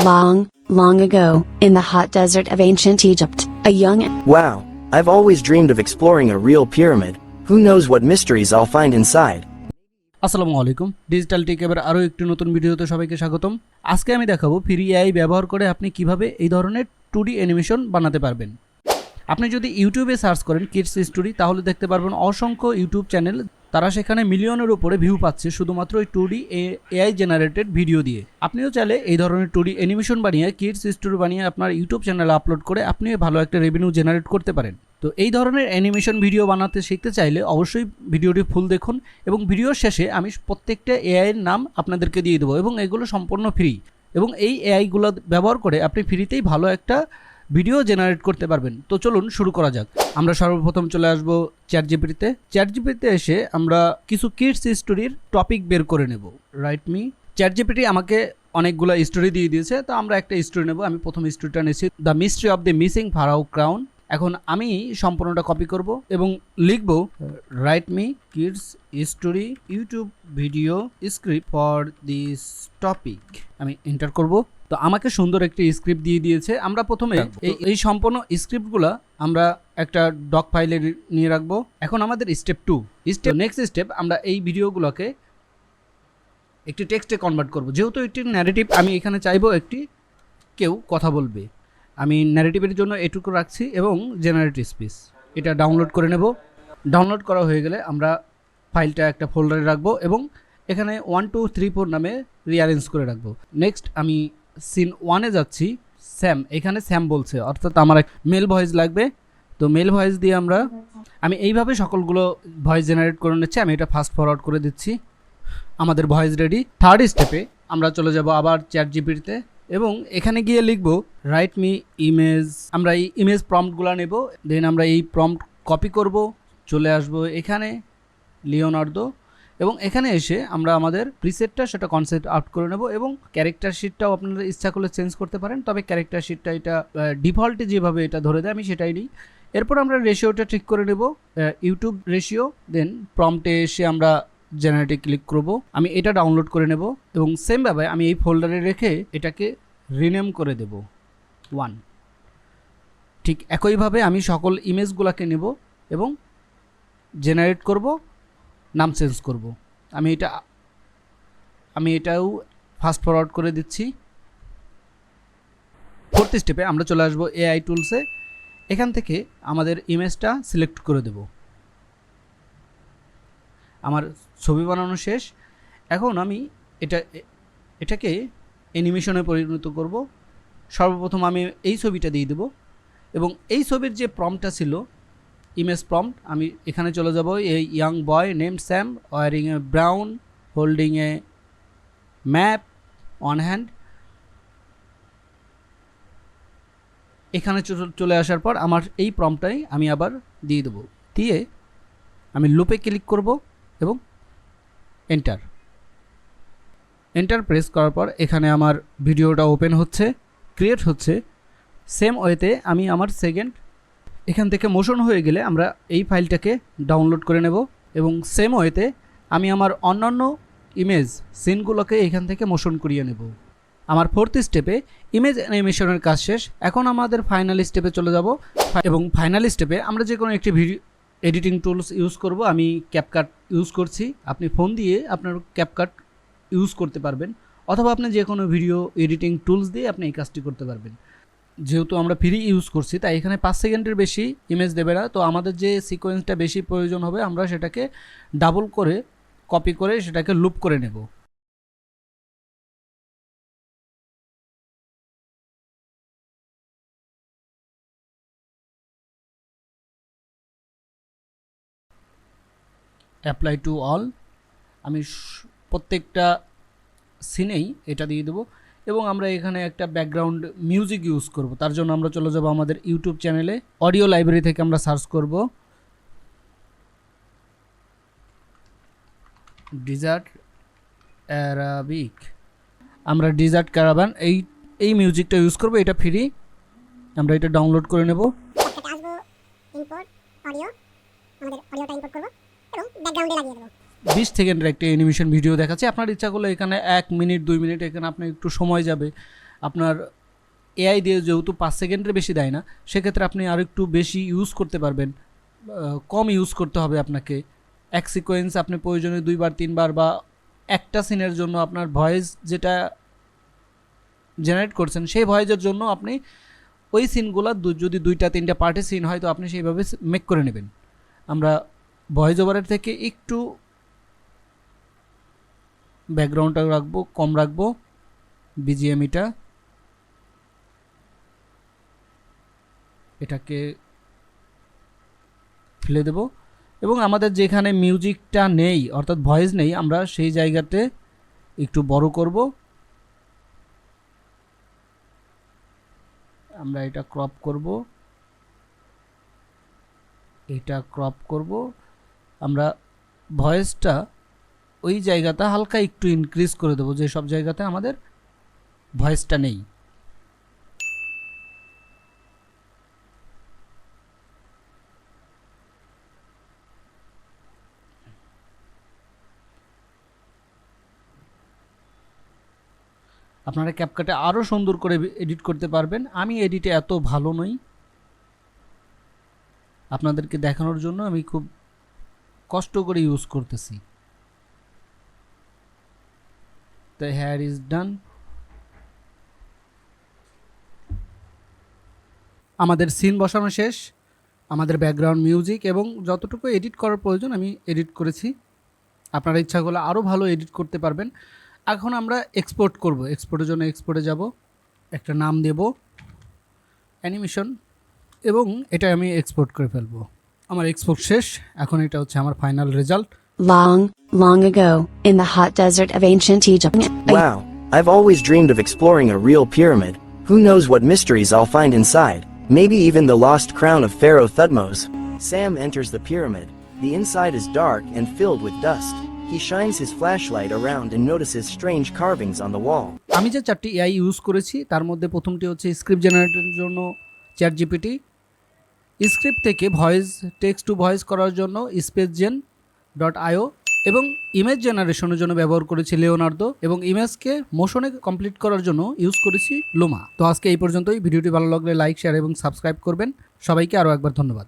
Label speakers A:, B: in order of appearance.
A: Long, long ago, in the hot desert of ancient Egypt, a young
B: Wow, I've always dreamed of exploring a real pyramid. Who knows what mysteries I'll find inside?
C: আসসালামু আলাইকুম digital টেকের আরও একটি নতুন ভিডিওতে সবাইকে স্বাগতম। আজকে আমি দেখাবো ফ্রি এআই ব্যবহার করে আপনি কিভাবে এই ধরনের 2D অ্যানিমেশন বানাতে পারবেন। আপনি যদি ইউটিউবে সার্চ করেন কিডস স্টোরি তাহলে দেখতে পারবেন অসংখ্য ইউটিউব চ্যানেল, তারা সেখানে মিলিয়নের উপরে ভিউ পাচ্ছে শুধুমাত্র ওই 2D এআই জেনারেটেড ভিডিও দিয়ে। আপনিও চাইলে এই ধরনের 2D অ্যানিমেশন বানিয়ে কিডস স্টোরি বানিয়ে আপনার ইউটিউব চ্যানেলে আপলোড করে আপনিও ভালো একটা রেভিনিউ জেনারেট করতে পারেন। তো এই ধরনের অ্যানিমেশন ভিডিও বানাতে শিখতে চাইলে অবশ্যই ভিডিওটি ফুল দেখুন এবং ভিডিওর শেষে আমি প্রত্যেকটা এআইয়ের নাম আপনাদেরকে দিয়ে দেবো এবং এগুলো সম্পূর্ণ ফ্রি এবং এই এআইগুলো ব্যবহার করে আপনি ফ্রিতেই ভালো একটা ভিডিও জেনারেট করতে পারবেন। তো চলুন শুরু করা যাক। আমরা সর্বপ্রথম চলে আসব চ্যাটজিপিটিতে এসে আমরা কিছু কিডস স্টোরির টপিক বের করে নেব। চ্যাটজিপিটি আমাকে অনেকগুলো স্টোরি দিয়ে দিয়েছে, তো আমরা একটা স্টোরি নেব। আমি প্রথম স্টোরিটা নিয়েছি the mystery of the missing pharaoh crown. এখন আমি সম্পূর্ণটা কপি করব এবং লিখব write me kids story YouTube video script for this topic. আমি এন্টার করব। তো আমাকে সুন্দর একটি স্ক্রিপ্ট দিয়ে দিয়েছে। আমরা প্রথমে এই সম্পূর্ণ স্ক্রিপ্টগুলো আমরা একটা ডক ফাইলে নিয়ে রাখবো। এখন আমাদের নেক্সট স্টেপ আমরা এই ভিডিওগুলোকে একটি টেক্সটে কনভার্ট করব। যেহেতু একটি ন্যারেটিভ আমি এখানে চাইবো একটি কেউ কথা বলবে, আমি ন্যারেটিভের জন্য এটুকু রাখছি এবং জেনারেট স্পিচ এটা ডাউনলোড করে নেব। ডাউনলোড করা হয়ে গেলে আমরা ফাইলটা একটা ফোল্ডারে রাখবো এবং এখানে 1 2 3 4 নামে রিঅ্যারেঞ্জ করে রাখবো। নেক্সট আমি সিন 1-এ যাচ্ছি। স্যাম, এখানে স্যাম বলছে, অর্থাৎ আমার এক মেল ভয়েস লাগবে। তো মেল ভয়েস দিয়ে আমি এইভাবে সকলগুলো ভয়েস জেনারেট করে নিচ্ছি। আমি এটা ফাস্ট ফরওয়ার্ড করে দিচ্ছি। আমাদের ভয়েস রেডি। থার্ড স্টেপে আমরা চলে যাব আবার চ্যাটজিপিটিতে এবং এখানে গিয়ে লিখব রাইট মি ইমেজ। আমরা এই ইমেজ প্রম্পটগুলো নেব, দেন আমরা এই প্রম্পট কপি করব, চলে আসব এখানে লিওনার্দো এবং এখানে এসে আমরা আমাদের প্রিসেটটা সেটা কনসেপ্ট আউট করে নেব এবং ক্যারেক্টার শিটটাও আপনারা ইচ্ছা করলে চেঞ্জ করতে পারেন, তবে ক্যারেক্টার শিটটা এটা ডিফল্টে যেভাবে এটা ধরে দেয় আমি সেটাই নিই। এরপর আমরা রেশিওটা ঠিক করে নেব, ইউটিউব রেশিও। দেন প্রম্পটে এসে আমরা জেনারেটে ক্লিক করব। আমি এটা ডাউনলোড করে নেব এবং সেমভাবে আমি এই ফোল্ডারে রেখে এটাকে রিনেম করে দেব 1। ঠিক একইভাবে আমি সকল ইমেজগুলোকে নেব এবং জেনারেট করব, নাম চেঞ্জ করব। আমি এটাও ফাস্ট ফরওয়ার্ড করে দিচ্ছি। ফোর্থ স্টেপে আমরা চলে আসব এআই টুলসে। এখান থেকে আমাদের ইমেজটা সিলেক্ট করে দেব। আমার ছবি বানানো শেষ। এখন আমি এটাকে অ্যানিমেশনে পরিণত করব। সর্বপ্রথম আমি এই ছবিটা দিয়ে দেব এবং এই ছবির যে প্রম্পটটা ছিল ইমেজ প্রম্পট, আমি এখানে চলে যাব। এই young boy named Sam wearing a brown holding a map on hand. এখানে চলে আসার পর আমার এই প্রম্পটটাই আমি আবার দিয়ে দেবো। দিয়ে আমি লুপে ক্লিক করব এবং এন্টার প্রেস করার পর এখানে আমার ভিডিওটা ওপেন হচ্ছে, ক্রিয়েট হচ্ছে। সেম ওয়েতে আমি আমার সেকেন্ড এখান থেকে মোশন হয়ে গেলে আমরা এই ফাইলটাকে ডাউনলোড করে নেব এবং সেম ওয়েতে আমি আমার অন্যান্য ইমেজ সিনগুলোকে এখান থেকে মোশন করিয়ে নেব। আমার ফোর্থ স্টেপে ইমেজ অ্যানিমেশনের কাজ শেষ। এখন আমাদের ফাইনাল স্টেপে চলে যাব এবং ফাইনাল স্টেপে আমরা যে কোনো একটি ভিডিও এডিটিং টুলস ইউজ করব। আমি ক্যাপকাট ইউজ করছি। আপনি ফোন দিয়ে আপনার ক্যাপকাট ইউজ করতে পারবেন অথবা আপনি যে কোনো ভিডিও এডিটিং টুলস দিয়ে আপনি এই কাজটি করতে পারবেন। যেহেতু আমরা ফ্রি ইউজ করছি তাই এখানে 5 সেকেন্ডের বেশি ইমেজ দেবে না। তো আমাদের যে সিকোয়েন্সটা বেশি প্রয়োজন হবে আমরা সেটাকে ডাবল করে কপি করে সেটাকে লুপ করে নেব। Apply to all. আমি প্রত্যেকটা সিনেই এটা দিয়ে দেবো এবং আমরা এখানে একটা ব্যাকগ্রাউন্ড মিউজিক ইউজ করব। তার জন্য আমরা চলে যাব আমাদের ইউটিউব চ্যানেলে, অডিও লাইব্রেরি থেকে আমরা সার্চ করব ডিজার্ট অ্যারাবিক। আমরা ডিজার্ট ক্যারাভান এই মিউজিকটা ইউজ করব, এটা ফ্রি। আমরা এটা ডাউনলোড করে নেব। 20 সেকেন্ডের একটা অ্যানিমেশন ভিডিও দেখাচ্ছি। আপনার ইচ্ছা করলে এখানে 1 মিনিট 2 মিনিট এখানে আপনার একটু সময় যাবে, আপনার এআই দিয়ে যেহেতু 5 সেকেন্ডের বেশি দেয় না, সেক্ষেত্রে আপনি আরও একটু বেশি ইউজ করতে পারবেন, কম ইউজ করতে হবে আপনাকে। এক সিকোয়েন্স আপনি প্রয়োজনে 2বার 3বার বা একটা সিনের জন্য আপনার ভয়েস যেটা জেনারেট করছেন সেই ভয়েসের জন্য আপনি ওই সিনগুলো যদি 2টা 3টা পার্টে সিন হয় তো আপনি সেইভাবে মেক করে নেবেন। আমরা ভয়েস ওভারের থেকে একটু ব্যাকগ্রাউন্ডটা রাখবো, কম রাখবো, বিজিএমইটা এটাকে ফেলে দেব এবং আমাদের যেখানে মিউজিকটা নেই অর্থাৎ ভয়েস নেই আমরা সেই জায়গাতে একটু বড় করব। আমরা এটা ক্রপ করব, এটা ক্রপ করব। আমরা ভয়েসটা ওই জায়গাটা হালকা একটু ইনক্রিজ করে দেবো যে সব জায়গাতে আমাদের ভয়েসটা নেই। আপনারা ক্যাপকাটে আরও সুন্দর করে এডিট করতে পারবেন। আমি এডিটে এত ভালো নই, আপনাদেরকে দেখানোর জন্য আমি খুব কষ্ট করে ইউজ করতেছি। The hair is done. আমাদের সিন বসানো শেষ, আমাদের ব্যাকগ্রাউন্ড মিউজিক এবং যতটুকু এডিট করার প্রয়োজন আমি এডিট করেছি। আপনারা ইচ্ছা করলে আরও ভালো এডিট করতে পারবেন। এখন আমরা এক্সপোর্ট করব। এক্সপোর্টের জন্য এক্সপোর্টে যাব, একটা নাম দেব অ্যানিমেশন এবং এটা আমি এক্সপোর্ট করে ফেলবো। আমার এক্সপোর্ট শেষ, এখন এটা হচ্ছে আমার final result.
A: Long ago, in the hot desert of ancient Egypt.
B: Wow, I've always dreamed of exploring a real pyramid. Who knows what mysteries I'll find inside? Maybe even the lost crown of Pharaoh Thutmose. Sam enters the pyramid. The inside is dark and filled with dust. He shines his flashlight around and notices strange carvings on the wall.
C: আমি যে 4টি AI use করেছি তার মধ্যে প্রথমটি হচ্ছে script জেনারেটরের জন্য চ্যাটজিপিটি, স্ক্রিপ্ট থেকে ভয়েস টেক্সট টু ভয়েস করার জন্য spacegen.io এবং ইমেজ জেনারেশনের জন্য ব্যবহার করেছি লিওনার্দো এবং ইমেজকে মোশনে কমপ্লিট করার জন্য ইউজ করেছি লুমা। তো আজকে এই পর্যন্তই। ভিডিওটি ভালো লাগলে লাইক, শেয়ার এবং সাবস্ক্রাইব করবেন। সবাইকে আরও একবার ধন্যবাদ।